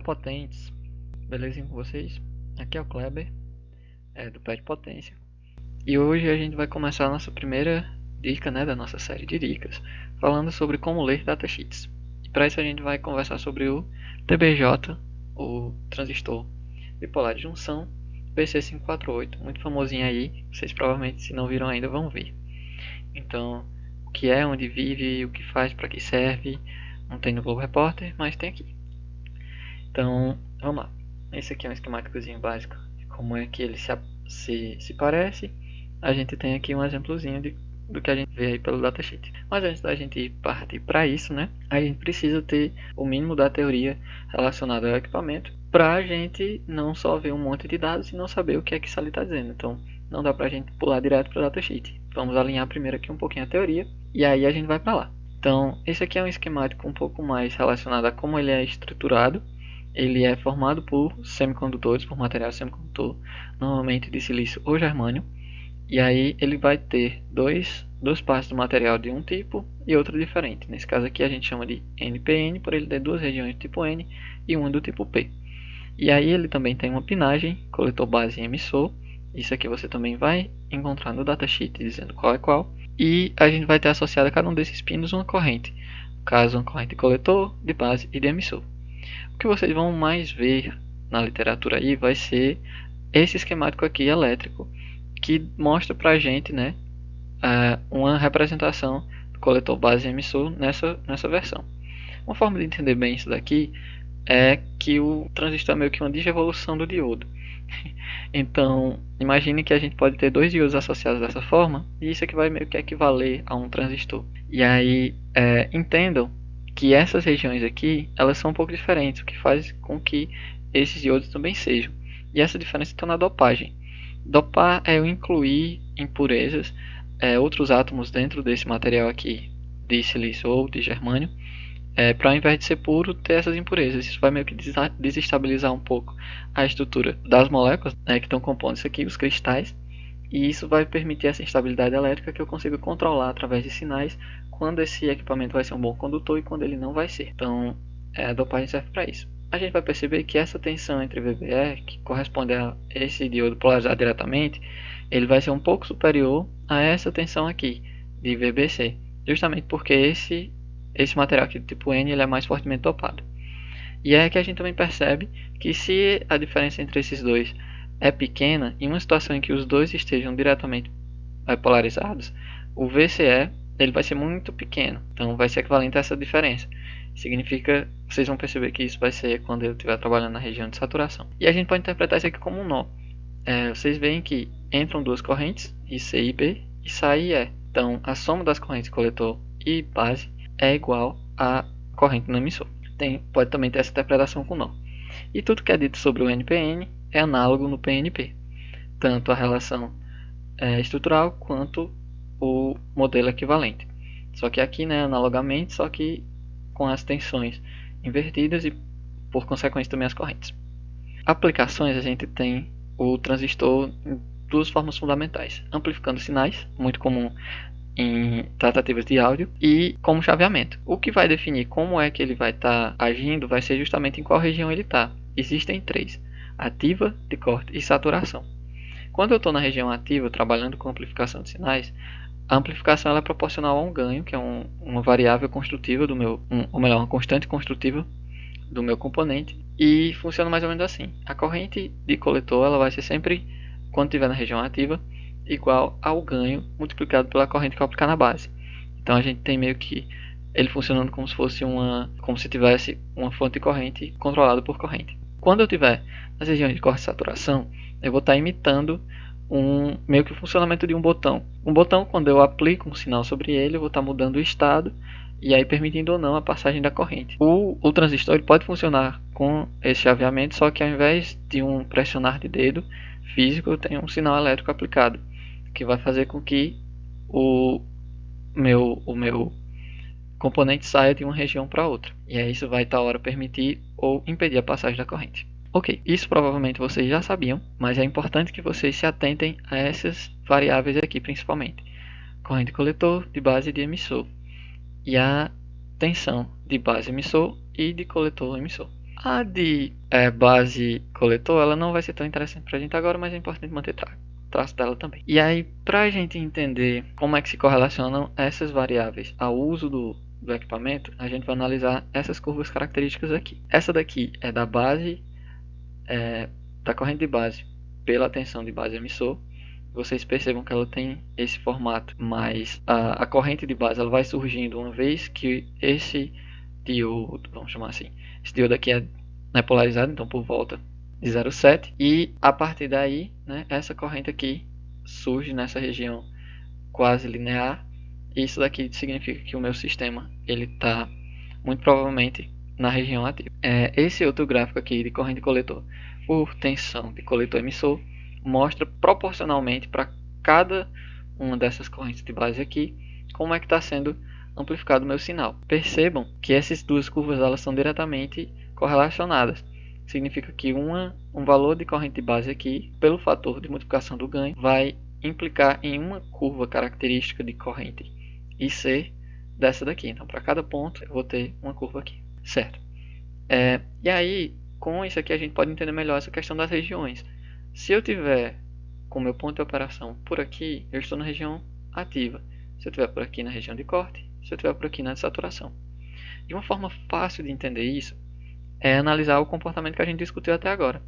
Potentes, belezinha com vocês? Aqui é o Kleber, do Pet Potência. E hoje a gente vai começar a nossa primeira dica, da nossa série de dicas, falando sobre como ler datasheets. E para isso a gente vai conversar sobre o TBJ, o transistor bipolar de junção BC548, muito famosinho aí, vocês provavelmente, se não viram ainda, vão ver. Então, o que é, onde vive, o que faz, para que serve, não tem no Globo Repórter, mas tem aqui. Então, vamos lá. Esse aqui é um esquemáticozinho básico de como é que ele se parece. A gente tem aqui um exemplozinho do que a gente vê aí pelo datasheet. Mas antes da gente partir para isso, a gente precisa ter o mínimo da teoria relacionada ao equipamento para a gente não só ver um monte de dados e não saber o que é que isso ali está dizendo. Então, não dá para a gente pular direto para o datasheet. Vamos alinhar primeiro aqui um pouquinho a teoria e aí a gente vai para lá. Então, esse aqui é um esquemático um pouco mais relacionado a como ele é estruturado. Ele é formado por semicondutores, por material semicondutor, normalmente de silício ou germânio. E aí ele vai ter duas partes do material de um tipo e outra diferente. Nesse caso aqui a gente chama de NPN, por ele ter duas regiões do tipo N e uma do tipo P. E aí ele também tem uma pinagem, coletor base e emissor. Isso aqui você também vai encontrar no datasheet dizendo qual é qual. E a gente vai ter associado a cada um desses pinos uma corrente. No caso, uma corrente de coletor, de base e de emissor. O que vocês vão mais ver na literatura aí vai ser esse esquemático aqui elétrico, que mostra pra a gente uma representação do coletor base e emissor nessa versão. Uma forma de entender bem isso daqui é que o transistor é meio que uma digievolução do diodo. Então, imagine que a gente pode ter dois diodos associados dessa forma, e isso aqui vai meio que equivaler a um transistor. E aí, entendam que essas regiões aqui, elas são um pouco diferentes, o que faz com que esses diodos também sejam. E essa diferença está na dopagem. Dopar é eu incluir impurezas, outros átomos dentro desse material aqui, de silício ou de germânio, para ao invés de ser puro, ter essas impurezas. Isso vai meio que desestabilizar um pouco a estrutura das moléculas que estão compondo isso aqui, os cristais, e isso vai permitir essa instabilidade elétrica que eu consigo controlar através de sinais quando esse equipamento vai ser um bom condutor e quando ele não vai ser. Então, a dopagem serve para isso. A gente vai perceber que essa tensão entre VBE, que corresponde a esse diodo polarizado diretamente, ele vai ser um pouco superior a essa tensão aqui, de VBC, justamente porque esse material aqui do tipo N ele é mais fortemente dopado. E é que a gente também percebe que se a diferença entre esses dois é pequena, em uma situação em que os dois estejam diretamente polarizados, o VCE ele vai ser muito pequeno, então vai ser equivalente a essa diferença. Significa, vocês vão perceber que isso vai ser quando eu estiver trabalhando na região de saturação. E a gente pode interpretar isso aqui como um nó. Vocês veem que entram duas correntes, IC e B, e sai E. Então, a soma das correntes coletor e base é igual à corrente no emissor. Pode também ter essa interpretação com nó. E tudo que é dito sobre o NPN é análogo no PNP. Tanto a relação estrutural quanto o modelo equivalente. Só que aqui, analogamente, só que com as tensões invertidas e, por consequência, também as correntes. Aplicações, a gente tem o transistor em duas formas fundamentais. Amplificando sinais, muito comum em tratativas de áudio, e como chaveamento. O que vai definir como é que ele vai estar agindo vai ser justamente em qual região ele está. Existem três: ativa, de corte e saturação. Quando eu estou na região ativa, trabalhando com amplificação de sinais, a amplificação ela é proporcional a um ganho, que é uma variável construtiva do meu, ou melhor, uma constante construtiva do meu componente, e funciona mais ou menos assim. A corrente de coletor ela vai ser sempre, quando estiver na região ativa, igual ao ganho multiplicado pela corrente que eu aplicar na base. Então a gente tem meio que ele funcionando como se fosse como se tivesse uma fonte de corrente controlada por corrente. Quando eu estiver nas regiões de corte e saturação, eu vou estar imitando meio que o funcionamento de um botão. Um botão, quando eu aplico um sinal sobre ele, eu vou estar mudando o estado e aí permitindo ou não a passagem da corrente. O transistor ele pode funcionar com esse chaveamento, só que ao invés de um pressionar de dedo físico, eu tenho um sinal elétrico aplicado, que vai fazer com que o meu componente saia de uma região para outra. E aí isso vai, tal hora, permitir ou impedir a passagem da corrente. Ok, isso provavelmente vocês já sabiam, mas é importante que vocês se atentem a essas variáveis aqui principalmente. Corrente coletor, de base e de emissor. E a tensão de base emissor e de coletor emissor. A de base coletor, ela não vai ser tão interessante para a gente agora, mas é importante manter traço dela também. E aí, para a gente entender como é que se correlacionam essas variáveis ao uso do equipamento, a gente vai analisar essas curvas características aqui. Essa daqui é da base, da corrente de base pela tensão de base emissor. Vocês percebam que ela tem esse formato, mas a corrente de base ela vai surgindo uma vez que esse diodo, vamos chamar assim, esse diodo aqui é polarizado, então por volta de 0,7, e a partir daí, né, essa corrente aqui surge nessa região quase linear. Isso daqui significa que o meu sistema ele está muito provavelmente na região ativa. Esse outro gráfico aqui de corrente coletor por tensão de coletor emissor mostra proporcionalmente para cada uma dessas correntes de base aqui como é que está sendo amplificado o meu sinal. Percebam que essas duas curvas elas são diretamente correlacionadas. Significa que um valor de corrente de base aqui, pelo fator de multiplicação do ganho, vai implicar em uma curva característica de corrente IC dessa daqui. Então, para cada ponto, eu vou ter uma curva aqui, certo? E aí, com isso aqui, a gente pode entender melhor essa questão das regiões. Se eu tiver com meu ponto de operação por aqui, eu estou na região ativa. Se eu estiver por aqui na região de corte, se eu estiver por aqui na de saturação. De uma forma fácil de entender isso, é analisar o comportamento que a gente discutiu até agora.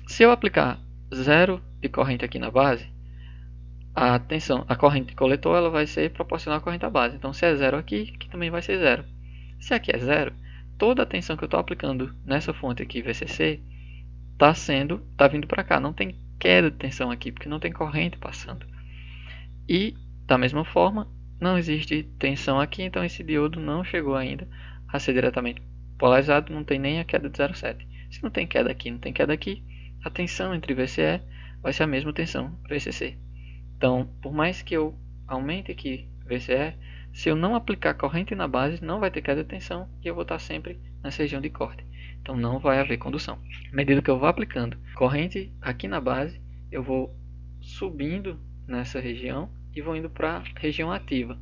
Se eu aplicar zero de corrente aqui na base, a corrente de coletor ela vai ser proporcional à corrente da base. Então, se é zero aqui, aqui também vai ser zero. Se aqui é zero, toda a tensão que eu estou aplicando nessa fonte aqui, VCC, está vindo para cá. Não tem queda de tensão aqui, porque não tem corrente passando. E, da mesma forma, não existe tensão aqui, então esse diodo não chegou ainda a ser diretamente polarizado, não tem nem a queda de 0,7. Se não tem queda aqui, não tem queda aqui, a tensão entre VCE vai ser a mesma tensão VCC. Então, por mais que eu aumente aqui VCE, se eu não aplicar corrente na base, não vai ter queda de tensão e eu vou estar sempre nessa região de corte. Então, não vai haver condução. À medida que eu vou aplicando corrente aqui na base, eu vou subindo nessa região e vou indo para a região ativa.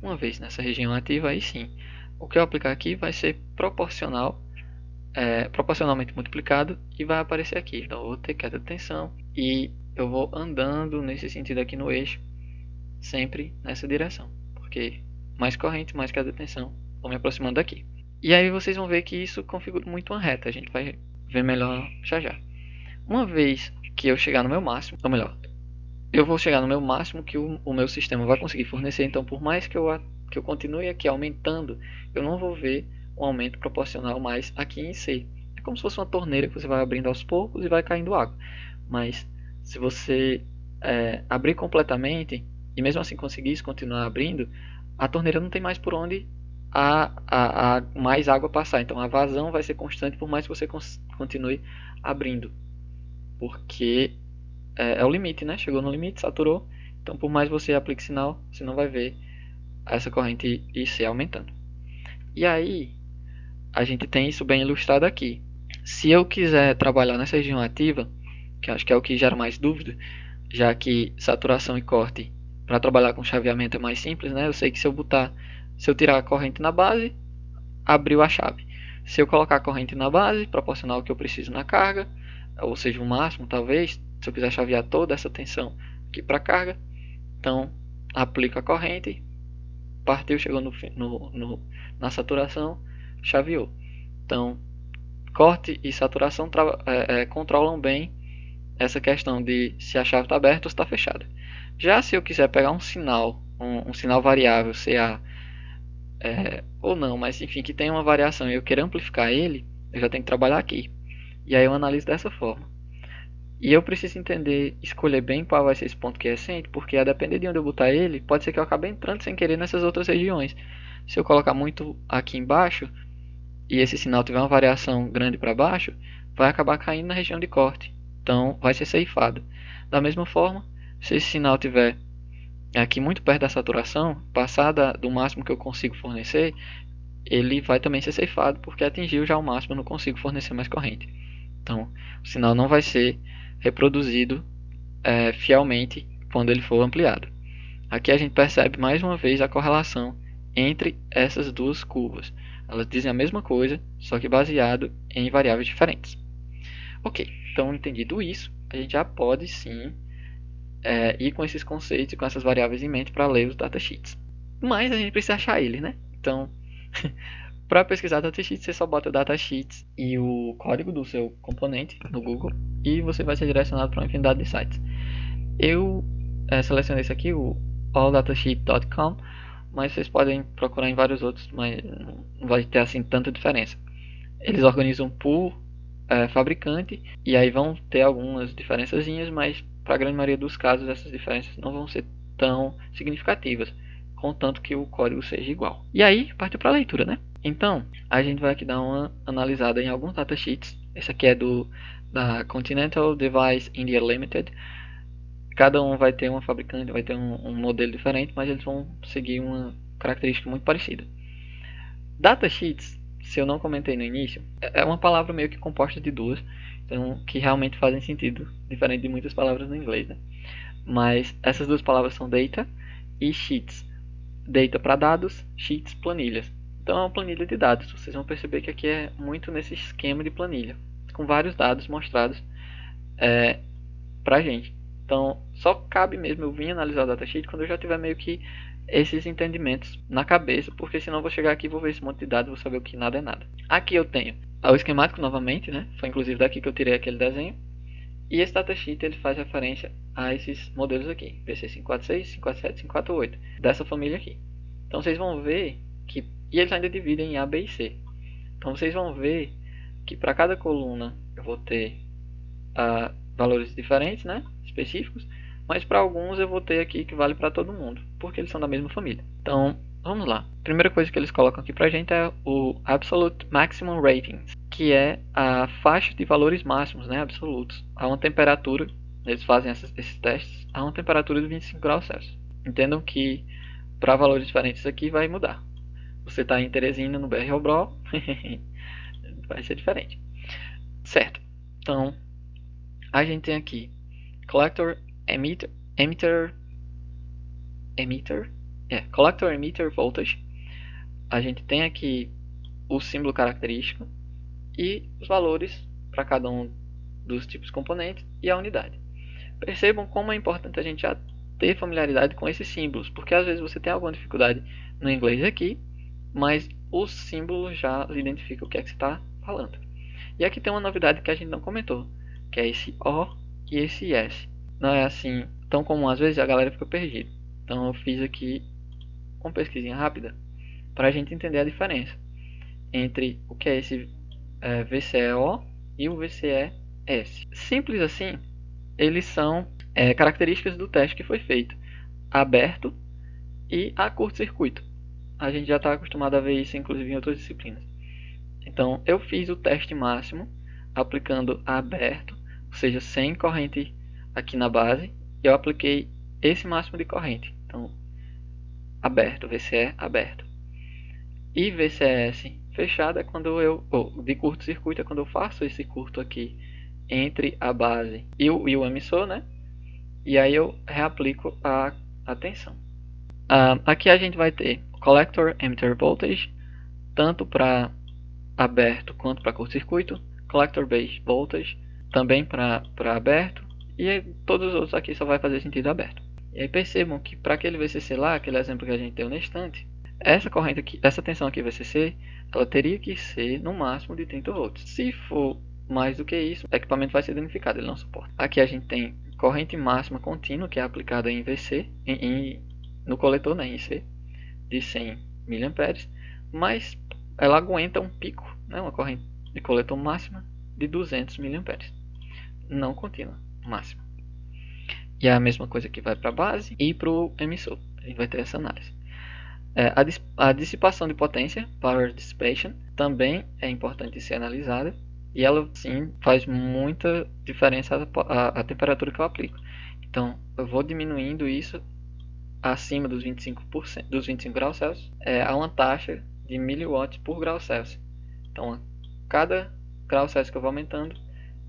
Uma vez nessa região ativa, aí sim, o que eu aplicar aqui vai ser proporcionalmente multiplicado e vai aparecer aqui. Então, eu vou ter queda de tensão e eu vou andando nesse sentido aqui no eixo, sempre nessa direção, porque mais corrente, mais queda de tensão, vou me aproximando daqui. E aí vocês vão ver que isso configura muito uma reta, a gente vai ver melhor já já. Uma vez que eu chegar no meu máximo, ou melhor, eu vou chegar no meu máximo que o meu sistema vai conseguir fornecer, então por mais que eu continue aqui aumentando, eu não vou ver um aumento proporcional mais aqui em C. É como se fosse uma torneira que você vai abrindo aos poucos e vai caindo água. Mas se você abrir completamente e mesmo assim conseguisse continuar abrindo, a torneira não tem mais por onde a mais água passar. Então a vazão vai ser constante por mais que você continue abrindo, porque é o limite, né? Chegou no limite, saturou. Então por mais você aplique sinal, você não vai ver essa corrente IC aumentando. E aí a gente tem isso bem ilustrado aqui. Se eu quiser trabalhar nessa região ativa, que acho que é o que gera mais dúvida, já que saturação e corte para trabalhar com chaveamento é mais simples, né? Eu sei que se eu tirar a corrente na base, abriu a chave. Se eu colocar a corrente na base, proporcional ao que eu preciso na carga, ou seja, o máximo talvez, se eu quiser chavear toda essa tensão aqui para a carga, então aplico a corrente, partiu, chegou na saturação, chaveou. Então, corte e saturação controlam bem essa questão de se a chave está aberta ou está fechada. Já se eu quiser pegar um sinal, um sinal variável, CA, ou não, mas enfim, que tem uma variação e eu quero amplificar ele, eu já tenho que trabalhar aqui. E aí eu analiso dessa forma. E eu preciso escolher bem qual vai ser esse ponto quiescente, porque a depender de onde eu botar ele, pode ser que eu acabe entrando sem querer nessas outras regiões. Se eu colocar muito aqui embaixo, e esse sinal tiver uma variação grande para baixo, vai acabar caindo na região de corte. Então vai ser ceifado. Da mesma forma, se esse sinal tiver aqui muito perto da saturação, passar do máximo que eu consigo fornecer, ele vai também ser ceifado, porque atingiu já o máximo, eu não consigo fornecer mais corrente. Então o sinal não vai ser reproduzido fielmente quando ele for ampliado. Aqui a gente percebe mais uma vez a correlação entre essas duas curvas. Elas dizem a mesma coisa, só que baseado em variáveis diferentes. Ok, então entendido isso, a gente já pode sim ir com esses conceitos e com essas variáveis em mente para ler os datasheets. Mas a gente precisa achar eles, né? Então, para pesquisar datasheets, você só bota datasheets e o código do seu componente no Google e você vai ser direcionado para uma infinidade de sites. Eu selecionei esse aqui, o alldatasheet.com, mas vocês podem procurar em vários outros, mas não vai ter assim tanta diferença. Eles organizam por fabricante e aí vão ter algumas diferençazinhas, mas para a grande maioria dos casos essas diferenças não vão ser tão significativas, contanto que o código seja igual. E aí partiu para a leitura, né? Então a gente vai aqui dar uma analisada em alguns datasheets. Esse aqui é da Continental Device India Limited. Cada um vai ter uma fabricante, vai ter um modelo diferente, mas eles vão seguir uma característica muito parecida. Datasheets, se eu não comentei no início, é uma palavra meio que composta de duas, então que realmente fazem sentido, diferente de muitas palavras no inglês, né? Mas essas duas palavras são data e sheets. Data para dados, sheets planilhas. Então é uma planilha de dados. Vocês vão perceber que aqui é muito nesse esquema de planilha, com vários dados mostrados para a gente. Então só cabe mesmo eu vir analisar o datasheet quando eu já tiver meio que esses entendimentos na cabeça, porque senão eu vou chegar aqui e vou ver esse monte de dados e vou saber o que nada é nada. Aqui eu tenho o esquemático novamente, né? Foi inclusive daqui que eu tirei aquele desenho. E esse datasheet ele faz referência a esses modelos aqui, VC546, 547, 548, dessa família aqui. Então vocês vão ver que, e eles ainda dividem em A, B e C. Então vocês vão ver que para cada coluna eu vou ter valores diferentes, né? Específicos, mas para alguns eu vou ter aqui que vale para todo mundo, porque eles são da mesma família. Então vamos lá. A primeira coisa que eles colocam aqui para a gente é o Absolute Maximum Ratings, que é a faixa de valores máximos, né, absolutos, a uma temperatura. Eles fazem esses testes a uma temperatura de 25 graus Celsius. Entendam que para valores diferentes aqui vai mudar. Você está em Teresina, no BR Obrol, vai ser diferente. Certo. Então a gente tem aqui Collector Emitter Voltage. A gente tem aqui o símbolo característico e os valores para cada um dos tipos de componentes e a unidade. Percebam como é importante a gente já ter familiaridade com esses símbolos, porque às vezes você tem alguma dificuldade no inglês aqui, mas os símbolos já identificam o que é que você está falando. E aqui tem uma novidade que a gente não comentou, que é esse O e esse S. Não é assim tão comum, às vezes a galera fica perdida. Então eu fiz aqui uma pesquisinha rápida para a gente entender a diferença entre o que é esse VCEO e o VCES. Simples assim, eles são características do teste que foi feito, aberto e a curto-circuito. A gente já está acostumado a ver isso inclusive em outras disciplinas. Então eu fiz o teste máximo aplicando aberto, ou seja, sem corrente aqui na base. Eu apliquei esse máximo de corrente. Então aberto, VCE aberto. E VCS fechado é quando de curto-circuito é quando eu faço esse curto aqui entre a base e o emissor, né? E aí eu reaplico a tensão. Aqui a gente vai ter Collector Emitter Voltage, tanto para aberto quanto para curto-circuito, Collector Base Voltage, também para aberto, e todos os outros aqui só vai fazer sentido aberto. E aí percebam que para aquele VCC lá, aquele exemplo que a gente deu na estante, essa corrente aqui, essa tensão aqui VCC, ela teria que ser no máximo de 30 volts. Se for mais do que isso, o equipamento vai ser danificado, ele não suporta. Aqui a gente tem corrente máxima contínua, que é aplicada em VC, no coletor, né, em C, de 100 mA, mas ela aguenta um pico, né, uma corrente de coletor máxima de 200 mA, não contínua, máxima. E é a mesma coisa que vai para a base e para o emissor. A gente vai ter essa análise. A dissipação de potência, Power Dissipation, também é importante ser analisada. E ela sim faz muita diferença a temperatura que eu aplico. Então eu vou diminuindo isso acima dos 25%, dos 25 graus Celsius, a uma taxa de miliwatts por grau Celsius. Então a cada grau Celsius que eu vou aumentando,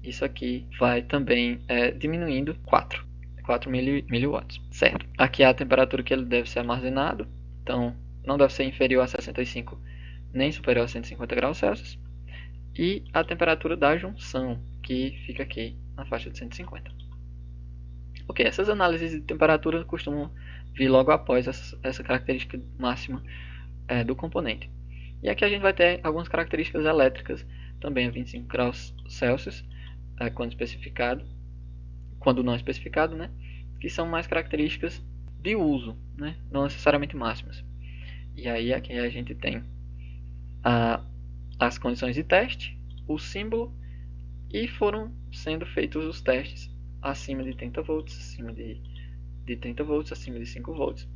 isso aqui vai também diminuindo 4 miliwatts, certo? Aqui é a temperatura que ele deve ser armazenado, então não deve ser inferior a 65 nem superior a 150 graus Celsius, e a temperatura da junção, que fica aqui na faixa de 150. Ok, essas análises de temperatura costumam vir logo após essa característica máxima do componente. E aqui a gente vai ter algumas características elétricas também a 25 graus Celsius, quando não especificado, né? Que são mais características de uso, né? Não necessariamente máximas. E aí aqui a gente tem as condições de teste, o símbolo, e foram sendo feitos os testes acima de 30 volts, acima de 30 volts, acima de 5 volts,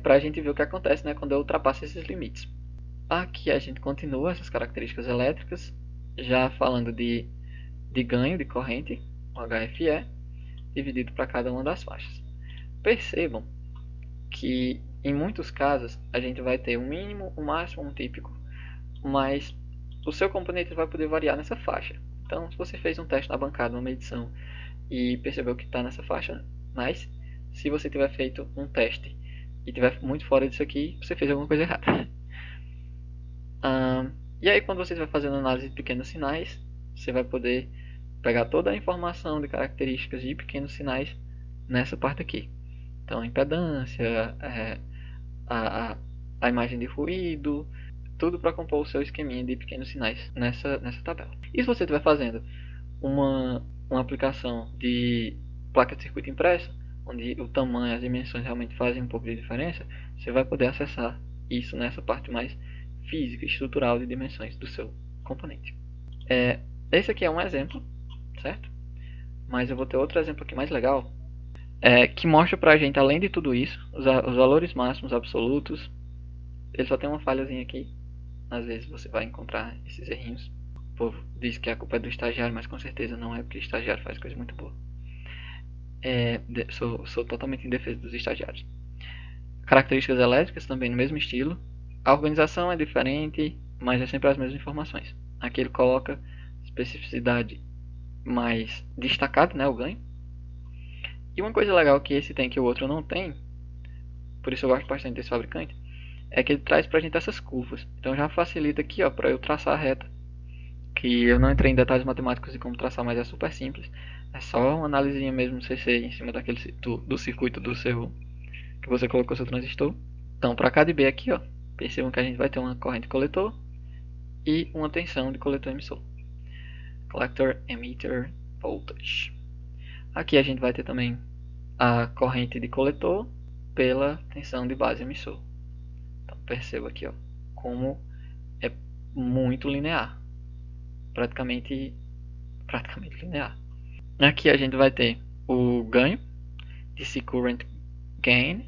para a gente ver o que acontece, né, quando eu ultrapasso esses limites. Aqui a gente continua essas características elétricas, já falando de ganho de corrente, o HFE, dividido para cada uma das faixas. Percebam que em muitos casos a gente vai ter um mínimo, um máximo, um típico, mas o seu componente vai poder variar nessa faixa. Então, se você fez um teste na bancada, uma medição, e percebeu que está nessa faixa, nice. Se você tiver feito um teste e tiver muito fora disso aqui, você fez alguma coisa errada. E aí, quando você estiver fazendo análise de pequenos sinais, você vai poder pegar toda a informação de características de pequenos sinais nessa parte aqui. Então, impedância, a imagem de ruído, tudo para compor o seu esqueminha de pequenos sinais nessa tabela. E se você estiver fazendo uma aplicação de placa de circuito impressa, onde o tamanho, as dimensões realmente fazem um pouco de diferença, você vai poder acessar isso nessa parte mais física, estrutural de dimensões do seu componente. Esse aqui é um exemplo, certo? Mas eu vou ter outro exemplo aqui mais legal, que mostra pra gente, além de tudo isso, os valores máximos absolutos. Ele só tem uma falhazinha aqui, às vezes você vai encontrar esses errinhos. O povo diz que a culpa é do estagiário, mas com certeza não é, porque o estagiário faz coisa muito boa. Sou totalmente em defesa dos estagiários. Características elétricas também no mesmo estilo. A organização é diferente, mas é sempre as mesmas informações. Aqui ele coloca especificidade mais destacada, né, o ganho. E uma coisa legal que esse tem que o outro não tem, por isso eu gosto bastante desse fabricante, é que ele traz pra gente essas curvas. Então já facilita aqui, ó, para eu traçar a reta. Que eu não entrei em detalhes matemáticos de como traçar, mas é super simples. É só uma análisezinha mesmo CC em cima do circuito do seu que você colocou seu transistor. Então, para cada B aqui, ó, percebam que a gente vai ter uma corrente coletor e uma tensão de coletor emissor. Collector Emitter Voltage. Aqui a gente vai ter também a corrente de coletor pela tensão de base emissor. Então, perceba aqui, ó, como é muito linear. Praticamente linear. Aqui a gente vai ter o ganho, DC Current Gain,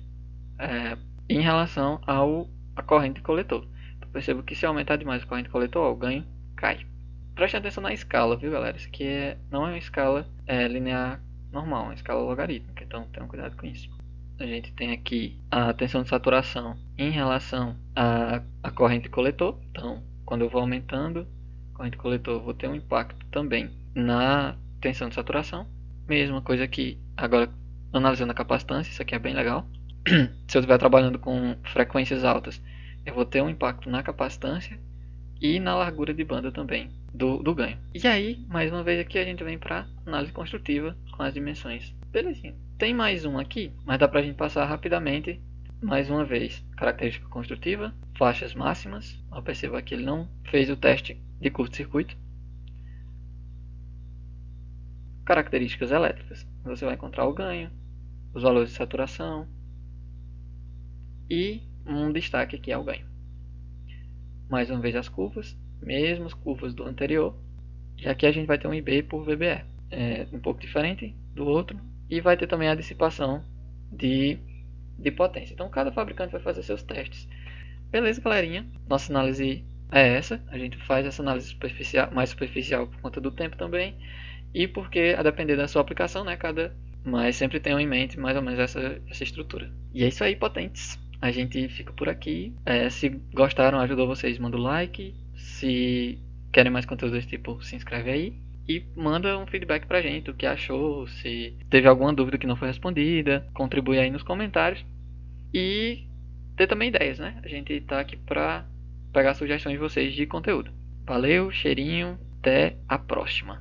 em relação à corrente coletor. Então, perceba que se aumentar demais a corrente coletor, o ganho cai. Preste atenção na escala, viu, galera? Isso aqui não é uma escala linear normal, é uma escala logarítmica, então tenham cuidado com isso. A gente tem aqui a tensão de saturação em relação à corrente coletor. Então, quando eu vou aumentando a corrente coletor, eu vou ter um impacto também na tensão de saturação. Mesma coisa aqui, agora analisando a capacitância, isso aqui é bem legal. Se eu estiver trabalhando com frequências altas, eu vou ter um impacto na capacitância e na largura de banda também do ganho. E aí, mais uma vez aqui a gente vem para análise construtiva com as dimensões. Belezinha. Tem mais um aqui, mas dá pra gente passar rapidamente. Mais uma vez, característica construtiva, faixas máximas. Perceba que ele não fez o teste de curto-circuito. Características elétricas. Você vai encontrar o ganho, os valores de saturação e um destaque aqui é o ganho. Mais uma vez as curvas, mesmas curvas do anterior. E aqui a gente vai ter um IB por VBE. Um pouco diferente do outro. E vai ter também a dissipação de potência. Então cada fabricante vai fazer seus testes. Beleza, galerinha? Nossa análise é essa. A gente faz essa análise mais superficial por conta do tempo também. E porque, a depender da sua aplicação, né? Mas sempre tenham em mente mais ou menos essa estrutura. E é isso aí, potentes. A gente fica por aqui. Se gostaram, ajudou vocês, manda o like. Se querem mais conteúdo desse tipo, se inscreve aí. E manda um feedback pra gente, o que achou, se teve alguma dúvida que não foi respondida. Contribui aí nos comentários. E ter também ideias, né? A gente tá aqui pra pegar sugestões de vocês de conteúdo. Valeu, cheirinho, até a próxima.